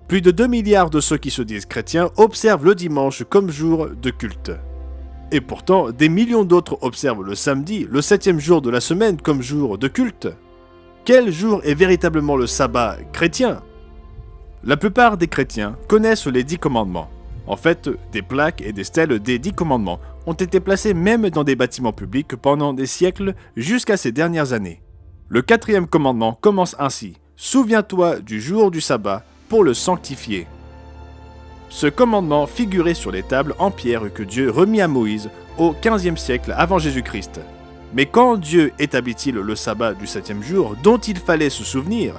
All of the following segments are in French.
Plus de 2 milliards de ceux qui se disent chrétiens observent le dimanche comme jour de culte. Et pourtant, des millions d'autres observent le samedi, le 7e jour de la semaine, comme jour de culte. Quel jour est véritablement le sabbat chrétien? La plupart des chrétiens connaissent les 10 commandements. En fait, des plaques et des stèles des 10 commandements ont été placées même dans des bâtiments publics pendant des siècles jusqu'à ces dernières années. Le 4e commandement commence ainsi. Souviens-toi du jour du sabbat pour le sanctifier. Ce commandement figurait sur les tables en pierre que Dieu remit à Moïse au 15e siècle avant Jésus-Christ. Mais quand Dieu établit-il le sabbat du 7e jour dont il fallait se souvenir?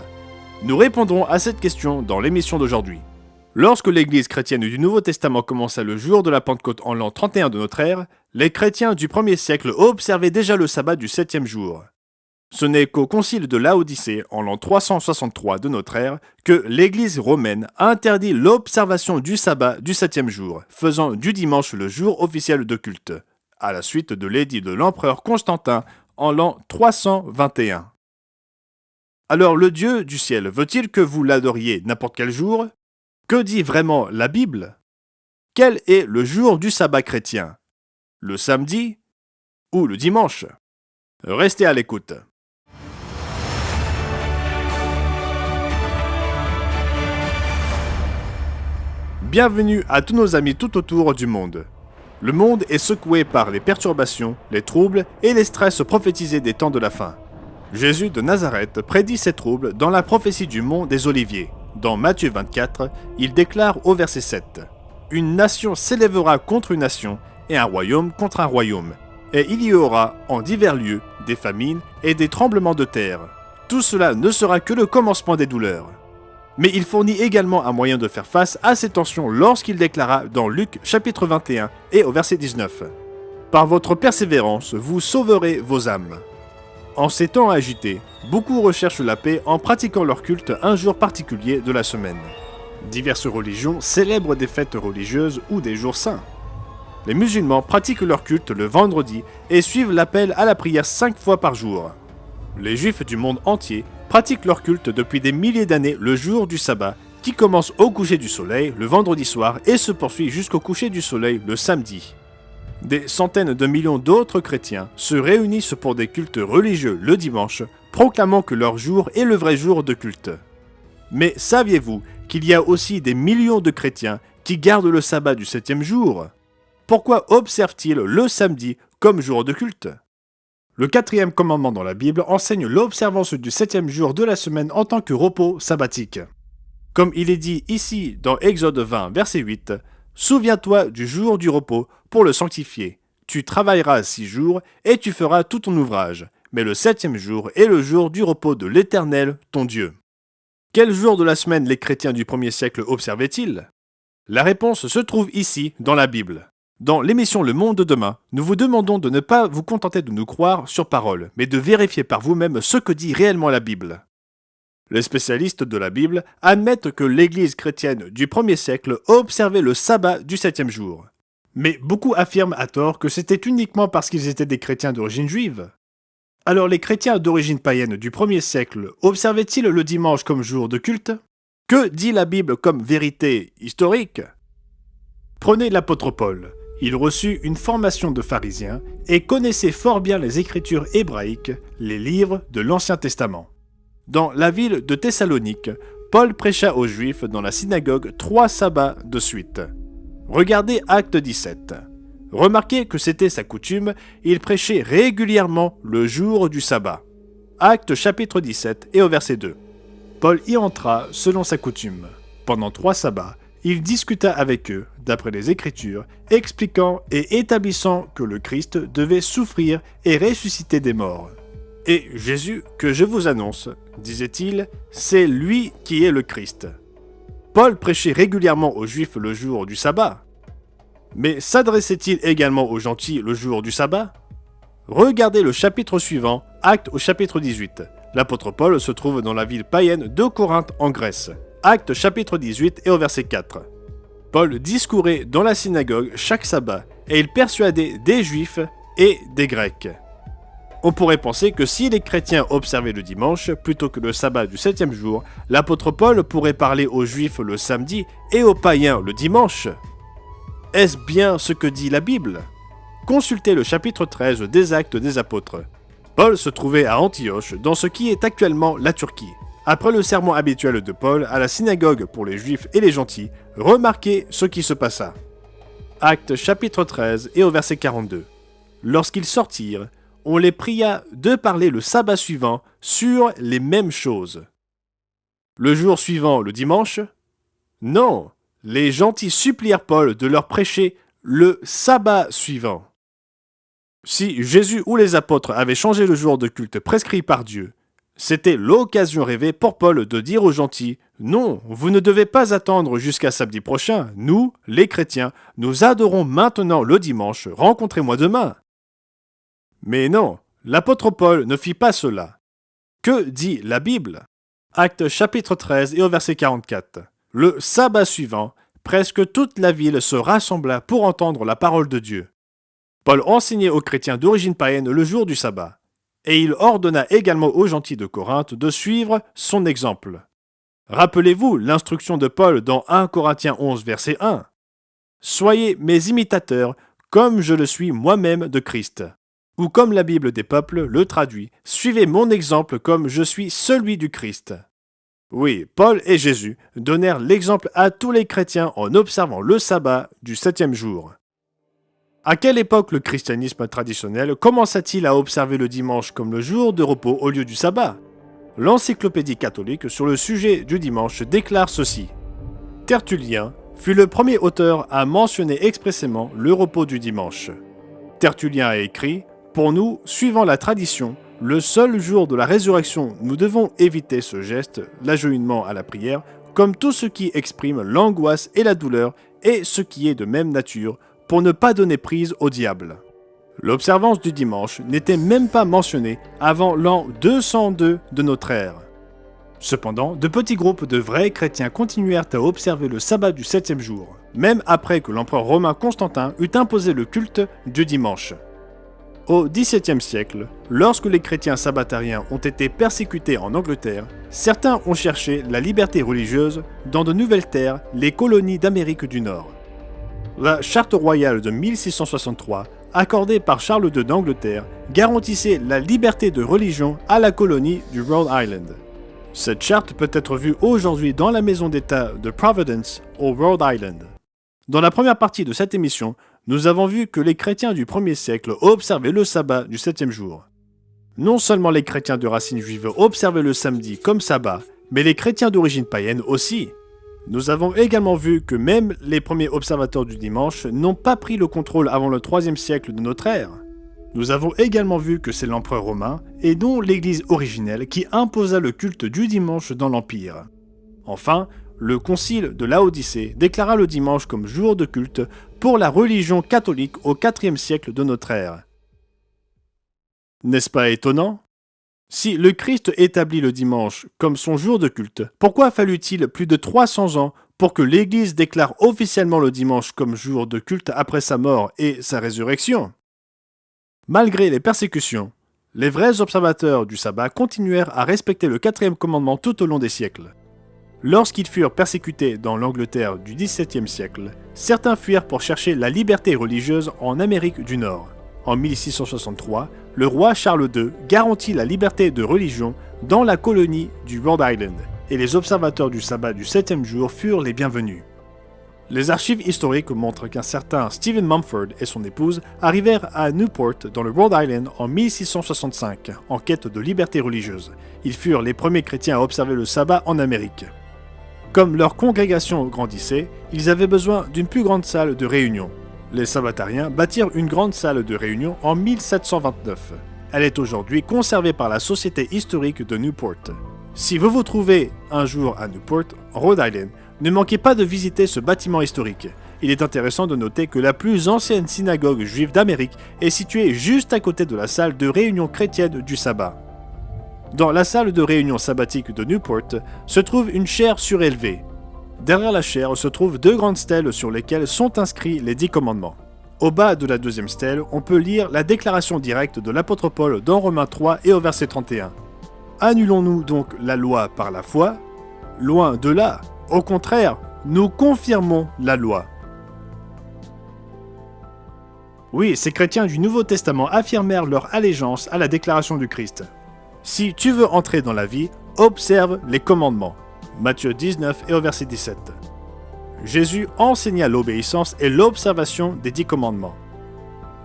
Nous répondrons à cette question dans l'émission d'aujourd'hui. Lorsque l'Église chrétienne du Nouveau Testament commença le jour de la Pentecôte en l'an 31 de notre ère, les chrétiens du 1er siècle observaient déjà le sabbat du 7e jour. Ce n'est qu'au concile de Laodicée, en l'an 363 de notre ère, que l'Église romaine a interdit l'observation du sabbat du 7e jour, faisant du dimanche le jour officiel de culte, à la suite de l'édit de l'empereur Constantin en l'an 321. Alors le Dieu du ciel veut-il que vous l'adoriez n'importe quel jour? Que dit vraiment la Bible? Quel est le jour du sabbat chrétien? Le samedi ou le dimanche? Restez à l'écoute. Bienvenue à tous nos amis tout autour du monde. Le monde est secoué par les perturbations, les troubles et les stress prophétisés des temps de la fin. Jésus de Nazareth prédit ces troubles dans la prophétie du mont des Oliviers. Dans Matthieu 24, il déclare au verset 7 « Une nation s'élèvera contre une nation et un royaume contre un royaume. Et il y aura en divers lieux des famines et des tremblements de terre. Tout cela ne sera que le commencement des douleurs. » Mais il fournit également un moyen de faire face à ces tensions lorsqu'il déclara dans Luc chapitre 21 et au verset 19 « Par votre persévérance, vous sauverez vos âmes. » En ces temps agités, beaucoup recherchent la paix en pratiquant leur culte un jour particulier de la semaine. Diverses religions célèbrent des fêtes religieuses ou des jours saints. Les musulmans pratiquent leur culte le vendredi et suivent l'appel à la prière 5 fois par jour. Les juifs du monde entier pratiquent leur culte depuis des milliers d'années le jour du sabbat, qui commence au coucher du soleil le vendredi soir et se poursuit jusqu'au coucher du soleil le samedi. Des centaines de millions d'autres chrétiens se réunissent pour des cultes religieux le dimanche, proclamant que leur jour est le vrai jour de culte. Mais saviez-vous qu'il y a aussi des millions de chrétiens qui gardent le sabbat du 7e jour? Pourquoi observent-ils le samedi comme jour de culte? Le 4e commandement dans la Bible enseigne l'observance du 7e jour de la semaine en tant que repos sabbatique. Comme il est dit ici dans Exode 20, verset 8, « Souviens-toi du jour du repos pour le sanctifier. Tu travailleras 6 jours et tu feras tout ton ouvrage, mais le 7e jour est le jour du repos de l'Éternel, ton Dieu. » Quel jour de la semaine les chrétiens du 1er siècle observaient-ils? La réponse se trouve ici dans la Bible. Dans l'émission Le Monde de demain, nous vous demandons de ne pas vous contenter de nous croire sur parole, mais de vérifier par vous-même ce que dit réellement la Bible. Les spécialistes de la Bible admettent que l'Église chrétienne du 1er siècle observait le sabbat du 7e jour. Mais beaucoup affirment à tort que c'était uniquement parce qu'ils étaient des chrétiens d'origine juive. Alors les chrétiens d'origine païenne du 1er siècle observaient-ils le dimanche comme jour de culte? Que dit la Bible comme vérité historique? Prenez l'apôtre Paul. Il reçut une formation de pharisien et connaissait fort bien les écritures hébraïques, les livres de l'Ancien Testament. Dans la ville de Thessalonique, Paul prêcha aux Juifs dans la synagogue 3 sabbats de suite. Regardez Acte 17. Remarquez que c'était sa coutume, il prêchait régulièrement le jour du sabbat. Acte chapitre 17 et au verset 2. Paul y entra selon sa coutume. Pendant 3 sabbats, il discuta avec eux, d'après les Écritures, expliquant et établissant que le Christ devait souffrir et ressusciter des morts. Et Jésus, que je vous annonce, disait-il, c'est lui qui est le Christ. Paul prêchait régulièrement aux Juifs le jour du sabbat. Mais s'adressait-il également aux gentils le jour du sabbat? Regardez le chapitre suivant, Acte au chapitre 18. L'apôtre Paul se trouve dans la ville païenne de Corinthe en Grèce. Acte chapitre 18 et au verset 4. Paul discourait dans la synagogue chaque sabbat et il persuadait des Juifs et des Grecs. On pourrait penser que si les chrétiens observaient le dimanche plutôt que le sabbat du 7e jour, l'apôtre Paul pourrait parler aux juifs le samedi et aux païens le dimanche. Est-ce bien ce que dit la Bible ? Consultez le chapitre 13 des Actes des Apôtres. Paul se trouvait à Antioche, dans ce qui est actuellement la Turquie. Après le sermon habituel de Paul à la synagogue pour les juifs et les gentils, remarquez ce qui se passa. Actes chapitre 13 et au verset 42. Lorsqu'ils sortirent, on les pria de parler le sabbat suivant sur les mêmes choses. Le jour suivant, le dimanche ? Non, les gentils supplièrent Paul de leur prêcher le sabbat suivant. Si Jésus ou les apôtres avaient changé le jour de culte prescrit par Dieu, c'était l'occasion rêvée pour Paul de dire aux gentils « Non, vous ne devez pas attendre jusqu'à samedi prochain. Nous, les chrétiens, nous adorons maintenant le dimanche. Rencontrez-moi demain. » Mais non, l'apôtre Paul ne fit pas cela. Que dit la Bible ? Actes chapitre 13 et au verset 44. Le sabbat suivant, presque toute la ville se rassembla pour entendre la parole de Dieu. Paul enseignait aux chrétiens d'origine païenne le jour du sabbat, et il ordonna également aux gentils de Corinthe de suivre son exemple. Rappelez-vous l'instruction de Paul dans 1 Corinthiens 11, verset 1. « Soyez mes imitateurs, comme je le suis moi-même de Christ. » Ou comme la Bible des peuples le traduit, « Suivez mon exemple comme je suis celui du Christ. » Oui, Paul et Jésus donnèrent l'exemple à tous les chrétiens en observant le sabbat du 7e jour. À quelle époque le christianisme traditionnel commença-t-il à observer le dimanche comme le jour de repos au lieu du sabbat ? L'encyclopédie catholique sur le sujet du dimanche déclare ceci. Tertullien fut le premier auteur à mentionner expressément le repos du dimanche. Tertullien a écrit « Pour nous, suivant la tradition, le seul jour de la résurrection, nous devons éviter ce geste, l'agenouillement à la prière, comme tout ce qui exprime l'angoisse et la douleur et ce qui est de même nature, pour ne pas donner prise au diable. » L'observance du dimanche n'était même pas mentionnée avant l'an 202 de notre ère. Cependant, de petits groupes de vrais chrétiens continuèrent à observer le sabbat du 7e jour, même après que l'empereur romain Constantin eut imposé le culte du dimanche. Au XVIIe siècle, lorsque les chrétiens sabbatariens ont été persécutés en Angleterre, certains ont cherché la liberté religieuse dans de nouvelles terres, les colonies d'Amérique du Nord. La Charte royale de 1663, accordée par Charles II d'Angleterre, garantissait la liberté de religion à la colonie du Rhode Island. Cette charte peut être vue aujourd'hui dans la maison d'État de Providence, au Rhode Island. Dans la première partie de cette émission, nous avons vu que les chrétiens du 1er siècle observaient le sabbat du 7e jour. Non seulement les chrétiens de racines juives observaient le samedi comme sabbat, mais les chrétiens d'origine païenne aussi. Nous avons également vu que même les premiers observateurs du dimanche n'ont pas pris le contrôle avant le 3e siècle de notre ère. Nous avons également vu que c'est l'empereur romain, et non l'Église originelle, qui imposa le culte du dimanche dans l'Empire. Enfin, le concile de Laodicée déclara le dimanche comme jour de culte pour la religion catholique au 4e siècle de notre ère. N'est-ce pas étonnant ? Si le Christ établit le dimanche comme son jour de culte, pourquoi fallut-il plus de 300 ans pour que l'Église déclare officiellement le dimanche comme jour de culte après sa mort et sa résurrection ? Malgré les persécutions, les vrais observateurs du sabbat continuèrent à respecter le 4e commandement tout au long des siècles. Lorsqu'ils furent persécutés dans l'Angleterre du XVIIe siècle, certains fuirent pour chercher la liberté religieuse en Amérique du Nord. En 1663, le roi Charles II garantit la liberté de religion dans la colonie du Rhode Island, et les observateurs du sabbat du 7e jour furent les bienvenus. Les archives historiques montrent qu'un certain Stephen Mumford et son épouse arrivèrent à Newport dans le Rhode Island en 1665, en quête de liberté religieuse. Ils furent les premiers chrétiens à observer le sabbat en Amérique. Comme leur congrégation grandissait, ils avaient besoin d'une plus grande salle de réunion. Les sabbatariens bâtirent une grande salle de réunion en 1729. Elle est aujourd'hui conservée par la Société historique de Newport. Si vous vous trouvez un jour à Newport, Rhode Island, ne manquez pas de visiter ce bâtiment historique. Il est intéressant de noter que la plus ancienne synagogue juive d'Amérique est située juste à côté de la salle de réunion chrétienne du sabbat. Dans la salle de réunion sabbatique de Newport se trouve une chaire surélevée. Derrière la chaire se trouvent 2 grandes stèles sur lesquelles sont inscrits les 10 commandements. Au bas de la deuxième stèle, on peut lire la déclaration directe de l'apôtre Paul dans Romains 3 et au verset 31. Annulons-nous donc la loi par la foi? Loin de là. Au contraire, nous confirmons la loi. Oui, ces chrétiens du Nouveau Testament affirmèrent leur allégeance à la déclaration du Christ. Si tu veux entrer dans la vie, observe les commandements. Matthieu 19 et au verset 17. Jésus enseigna l'obéissance et l'observation des 10 commandements.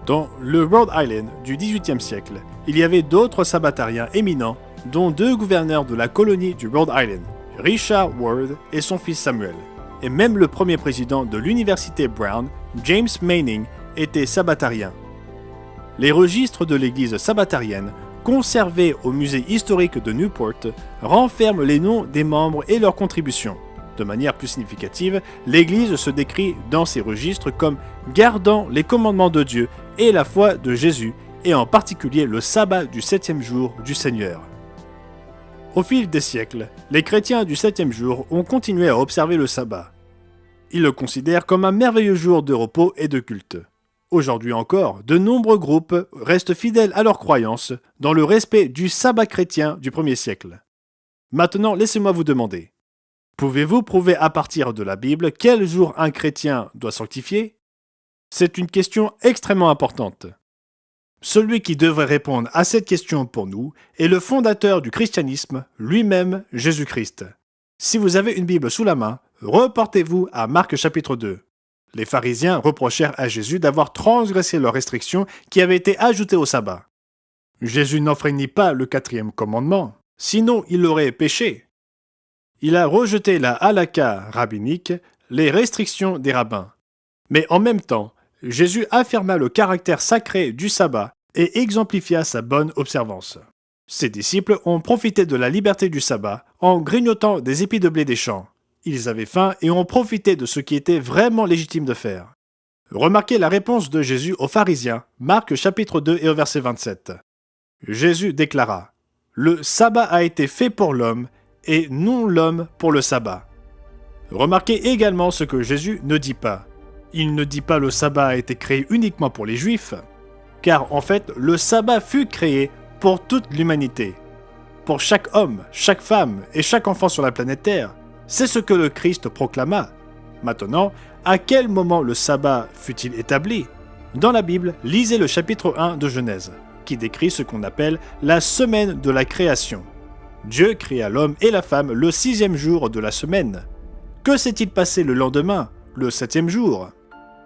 Dans le Rhode Island du XVIIIe siècle, il y avait d'autres sabbatariens éminents, dont 2 gouverneurs de la colonie du Rhode Island, Richard Ward et son fils Samuel. Et même le premier président de l'université Brown, James Manning, était sabbatarien. Les registres de l'église sabbatarienne, conservés au musée historique de Newport, renferment les noms des membres et leurs contributions. De manière plus significative, l'Église se décrit dans ces registres comme gardant les commandements de Dieu et la foi de Jésus, et en particulier le sabbat du 7e jour du Seigneur. Au fil des siècles, les chrétiens du 7e jour ont continué à observer le sabbat. Ils le considèrent comme un merveilleux jour de repos et de culte. Aujourd'hui encore, de nombreux groupes restent fidèles à leurs croyances dans le respect du sabbat chrétien du 1er siècle. Maintenant, laissez-moi vous demander. Pouvez-vous prouver à partir de la Bible quel jour un chrétien doit sanctifier? C'est une question extrêmement importante. Celui qui devrait répondre à cette question pour nous est le fondateur du christianisme, lui-même Jésus-Christ. Si vous avez une Bible sous la main, reportez-vous à Marc chapitre 2. Les pharisiens reprochèrent à Jésus d'avoir transgressé leurs restrictions qui avaient été ajoutées au sabbat. Jésus n'enfreignit pas le 4e commandement, sinon il aurait péché. Il a rejeté la halakha rabbinique, les restrictions des rabbins. Mais en même temps, Jésus affirma le caractère sacré du sabbat et exemplifia sa bonne observance. Ses disciples ont profité de la liberté du sabbat en grignotant des épis de blé des champs. Ils avaient faim et ont profité de ce qui était vraiment légitime de faire. Remarquez la réponse de Jésus aux pharisiens, Marc chapitre 2 et au verset 27. Jésus déclara : « Le sabbat a été fait pour l'homme, et non l'homme pour le sabbat. » Remarquez également ce que Jésus ne dit pas. Il ne dit pas le sabbat a été créé uniquement pour les Juifs, car en fait, le sabbat fut créé pour toute l'humanité. Pour chaque homme, chaque femme et chaque enfant sur la planète Terre. C'est ce que le Christ proclama. Maintenant, à quel moment le sabbat fut-il établi? Dans la Bible, lisez le chapitre 1 de Genèse, qui décrit ce qu'on appelle la semaine de la création. Dieu créa l'homme et la femme le 6e jour de la semaine. Que s'est-il passé le lendemain, le 7e jour?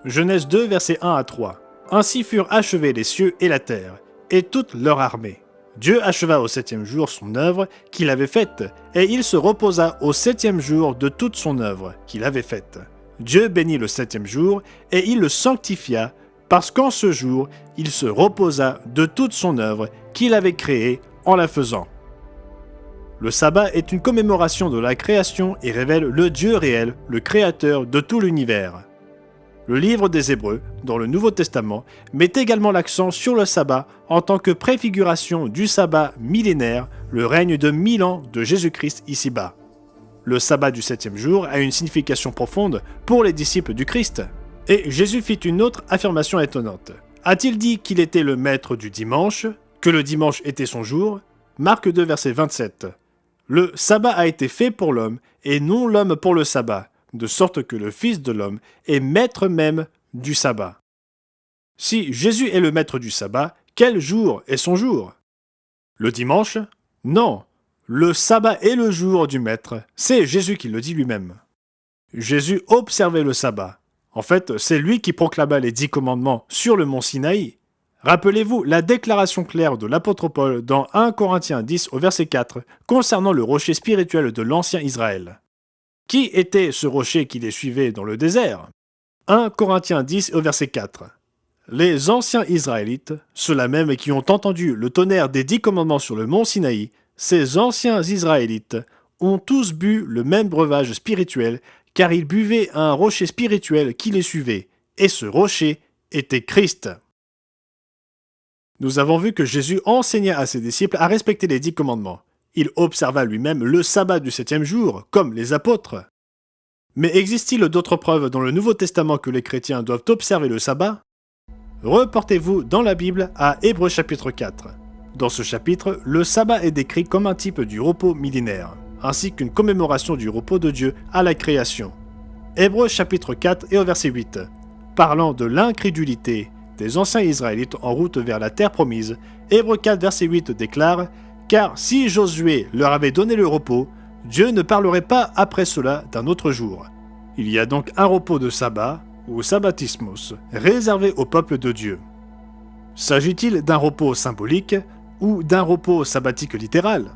Genèse 2, versets 1 à 3. Ainsi furent achevés les cieux et la terre, et toute leur armée. Dieu acheva au 7e jour son œuvre qu'il avait faite, et il se reposa au 7e jour de toute son œuvre qu'il avait faite. Dieu bénit le 7e jour, et il le sanctifia, parce qu'en ce jour, il se reposa de toute son œuvre qu'il avait créée en la faisant. Le sabbat est une commémoration de la création et révèle le Dieu réel, le créateur de tout l'univers. Le livre des Hébreux, dans le Nouveau Testament, met également l'accent sur le sabbat en tant que préfiguration du sabbat millénaire, le règne de 1000 ans de Jésus-Christ ici-bas. Le sabbat du 7e jour a une signification profonde pour les disciples du Christ. Et Jésus fit une autre affirmation étonnante. A-t-il dit qu'il était le maître du dimanche, que le dimanche était son jour? Marc 2, verset 27. Le sabbat a été fait pour l'homme, et non l'homme pour le sabbat, de sorte que le Fils de l'homme est maître même du sabbat. Si Jésus est le maître du sabbat, quel jour est son jour? Le dimanche? Non. Le sabbat est le jour du maître. C'est Jésus qui le dit lui-même. Jésus observait le sabbat. En fait, c'est lui qui proclama les 10 commandements sur le mont Sinaï. Rappelez-vous la déclaration claire de l'apôtre Paul dans 1 Corinthiens 10 au verset 4 concernant le rocher spirituel de l'ancien Israël. Qui était ce rocher qui les suivait dans le désert? 1 Corinthiens 10 au verset 4. Les anciens Israélites, ceux-là même qui ont entendu le tonnerre des 10 commandements sur le mont Sinaï, ces anciens Israélites ont tous bu le même breuvage spirituel car ils buvaient un rocher spirituel qui les suivait, et ce rocher était Christ. Nous avons vu que Jésus enseigna à ses disciples à respecter les 10 commandements. Il observa lui-même le sabbat du 7e jour, comme les apôtres. Mais existe-t-il d'autres preuves dans le Nouveau Testament que les chrétiens doivent observer le sabbat? Reportez-vous dans la Bible à Hébreux chapitre 4. Dans ce chapitre, le sabbat est décrit comme un type du repos millénaire, ainsi qu'une commémoration du repos de Dieu à la création. Hébreux chapitre 4 et au verset 8. Parlant de l'incrédulité des anciens Israélites en route vers la terre promise, Hébreux 4 verset 8 déclare « Car si Josué leur avait donné le repos, Dieu ne parlerait pas après cela d'un autre jour. Il y a donc un repos de sabbat, ou sabbatismos, réservé au peuple de Dieu. S'agit-il d'un repos symbolique ou d'un repos sabbatique littéral?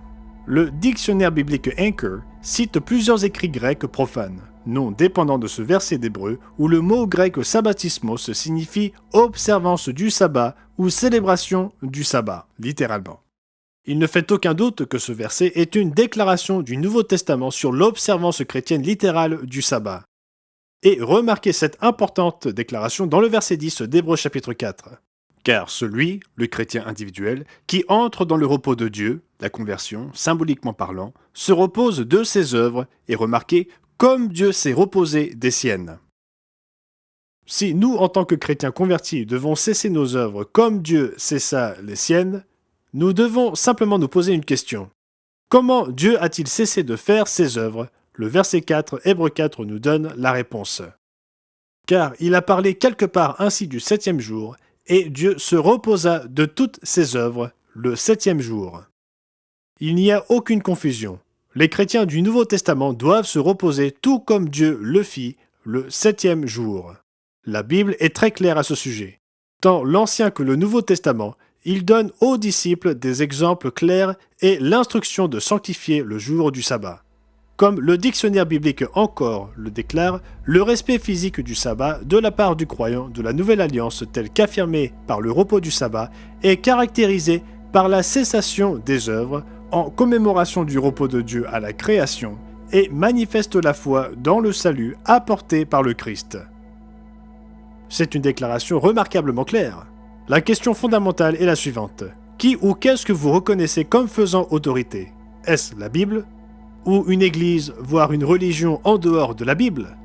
Le dictionnaire biblique Anchor cite plusieurs écrits grecs profanes, non dépendants de ce verset d'hébreu où le mot grec sabbatismos signifie observance du sabbat ou célébration du sabbat, littéralement. Il ne fait aucun doute que ce verset est une déclaration du Nouveau Testament sur l'observance chrétienne littérale du sabbat. Et remarquez cette importante déclaration dans le verset 10 d'Hébreux chapitre 4. Car celui, le chrétien individuel, qui entre dans le repos de Dieu, la conversion, symboliquement parlant, se repose de ses œuvres, et remarquez, comme Dieu s'est reposé des siennes. Si nous, en tant que chrétiens convertis, devons cesser nos œuvres comme Dieu cessa les siennes, nous devons simplement nous poser une question. Comment Dieu a-t-il cessé de faire ses œuvres? Le verset 4, Hébreux 4 nous donne la réponse. Car il a parlé quelque part ainsi du septième jour, et Dieu se reposa de toutes ses œuvres le septième jour. Il n'y a aucune confusion. Les chrétiens du Nouveau Testament doivent se reposer tout comme Dieu le fit le septième jour. La Bible est très claire à ce sujet. Tant l'Ancien que le Nouveau Testament, il donne aux disciples des exemples clairs et l'instruction de sanctifier le jour du sabbat. Comme le dictionnaire biblique encore le déclare, le respect physique du sabbat de la part du croyant de la Nouvelle Alliance tel qu'affirmé par le repos du sabbat est caractérisé par la cessation des œuvres en commémoration du repos de Dieu à la création et manifeste la foi dans le salut apporté par le Christ. C'est une déclaration remarquablement claire. La question fondamentale est la suivante. Qui ou qu'est-ce que vous reconnaissez comme faisant autorité? Est-ce la Bible? Ou une église, voire une religion en dehors de la Bible?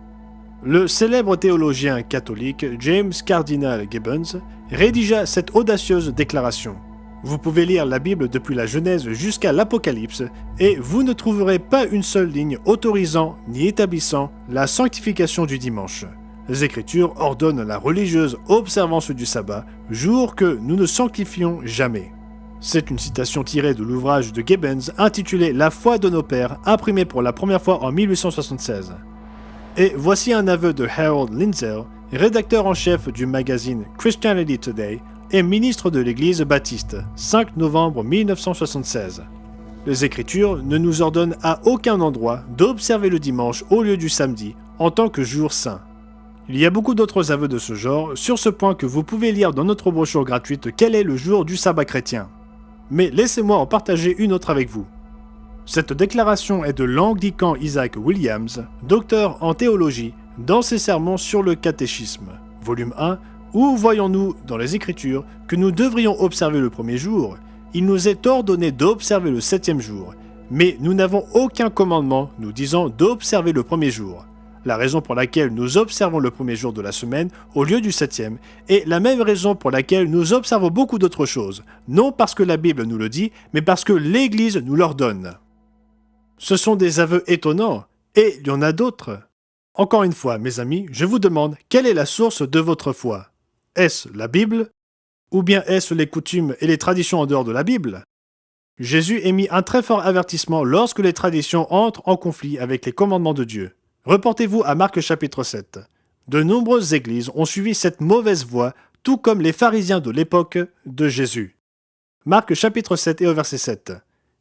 Le célèbre théologien catholique James Cardinal Gibbons rédigea cette audacieuse déclaration. Vous pouvez lire la Bible depuis la Genèse jusqu'à l'Apocalypse et vous ne trouverez pas une seule ligne autorisant ni établissant la sanctification du dimanche. Les Écritures ordonnent la religieuse observance du sabbat, jour que nous ne sanctifions jamais. C'est une citation tirée de l'ouvrage de Gibbons intitulé « La foi de nos pères », imprimé pour la première fois en 1876. Et voici un aveu de Harold Lindsay, rédacteur en chef du magazine Christianity Today et ministre de l'Église baptiste, 5 novembre 1976. Les Écritures ne nous ordonnent à aucun endroit d'observer le dimanche au lieu du samedi en tant que jour saint. Il y a beaucoup d'autres aveux de ce genre sur ce point que vous pouvez lire dans notre brochure gratuite « Quel est le jour du sabbat chrétien ?» Mais laissez-moi en partager une autre avec vous. Cette déclaration est de l'anglican Isaac Williams, docteur en théologie, dans ses sermons sur le catéchisme, volume 1, où voyons-nous dans les Écritures que nous devrions observer le premier jour. Il nous est ordonné d'observer le septième jour, mais nous n'avons aucun commandement nous disant d'observer le premier jour. La raison pour laquelle nous observons le premier jour de la semaine au lieu du septième est la même raison pour laquelle nous observons beaucoup d'autres choses, non parce que la Bible nous le dit, mais parce que l'Église nous l'ordonne. Ce sont des aveux étonnants, et il y en a d'autres. Encore une fois, mes amis, je vous demande, quelle est la source de votre foi? Est-ce la Bible? Ou bien est-ce les coutumes et les traditions en dehors de la Bible? Jésus émit un très fort avertissement lorsque les traditions entrent en conflit avec les commandements de Dieu. Reportez-vous à Marc chapitre 7. De nombreuses églises ont suivi cette mauvaise voie, tout comme les pharisiens de l'époque de Jésus. Marc chapitre 7 et au verset 7.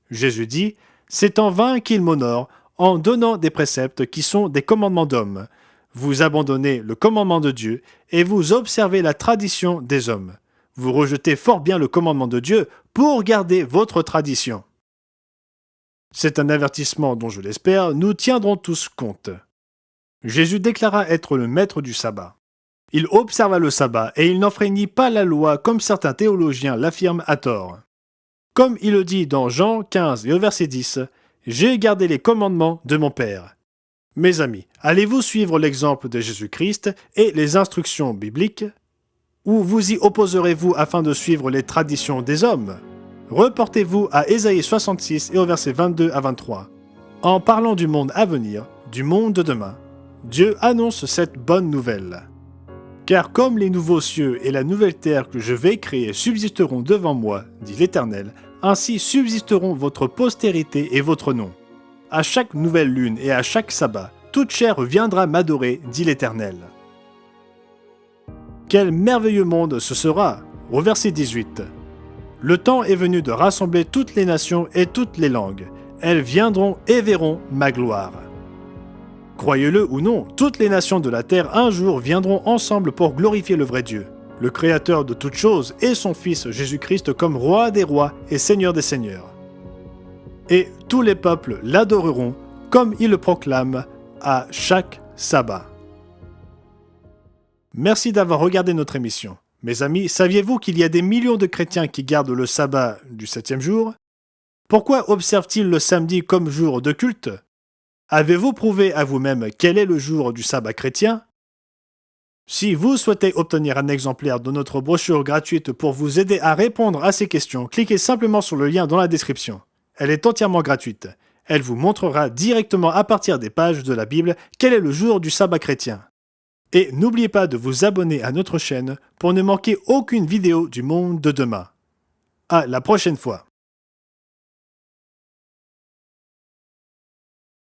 Jésus dit « C'est en vain qu'ils m'honorent en donnant des préceptes qui sont des commandements d'hommes. Vous abandonnez le commandement de Dieu et vous observez la tradition des hommes. Vous rejetez fort bien le commandement de Dieu pour garder votre tradition. » C'est un avertissement dont, je l'espère, nous tiendrons tous compte. Jésus déclara être le maître du sabbat. Il observa le sabbat et il n'enfreignit pas la loi comme certains théologiens l'affirment à tort. Comme il le dit dans Jean 15 et au verset 10, « J'ai gardé les commandements de mon Père. » Mes amis, allez-vous suivre l'exemple de Jésus-Christ et les instructions bibliques? Ou vous y opposerez-vous afin de suivre les traditions des hommes? Reportez-vous à Ésaïe 66 et au verset 22 à 23. En parlant du monde à venir, du monde de demain, Dieu annonce cette bonne nouvelle. Car comme les nouveaux cieux et la nouvelle terre que je vais créer subsisteront devant moi, dit l'Éternel, ainsi subsisteront votre postérité et votre nom. À chaque nouvelle lune et à chaque sabbat, toute chair viendra m'adorer, dit l'Éternel. Quel merveilleux monde ce sera! Au verset 18. Le temps est venu de rassembler toutes les nations et toutes les langues. Elles viendront et verront ma gloire. Croyez-le ou non, toutes les nations de la terre un jour viendront ensemble pour glorifier le vrai Dieu, le Créateur de toutes choses et son Fils Jésus-Christ comme Roi des rois et Seigneur des seigneurs. Et tous les peuples l'adoreront comme il le proclame à chaque sabbat. Merci d'avoir regardé notre émission. Mes amis, saviez-vous qu'il y a des millions de chrétiens qui gardent le sabbat du 7e jour? Pourquoi observent-ils le samedi comme jour de culte? Avez-vous prouvé à vous-même quel est le jour du sabbat chrétien? Si vous souhaitez obtenir un exemplaire de notre brochure gratuite pour vous aider à répondre à ces questions, cliquez simplement sur le lien dans la description. Elle est entièrement gratuite. Elle vous montrera directement à partir des pages de la Bible quel est le jour du sabbat chrétien. Et n'oubliez pas de vous abonner à notre chaîne pour ne manquer aucune vidéo du monde de demain. À la prochaine fois.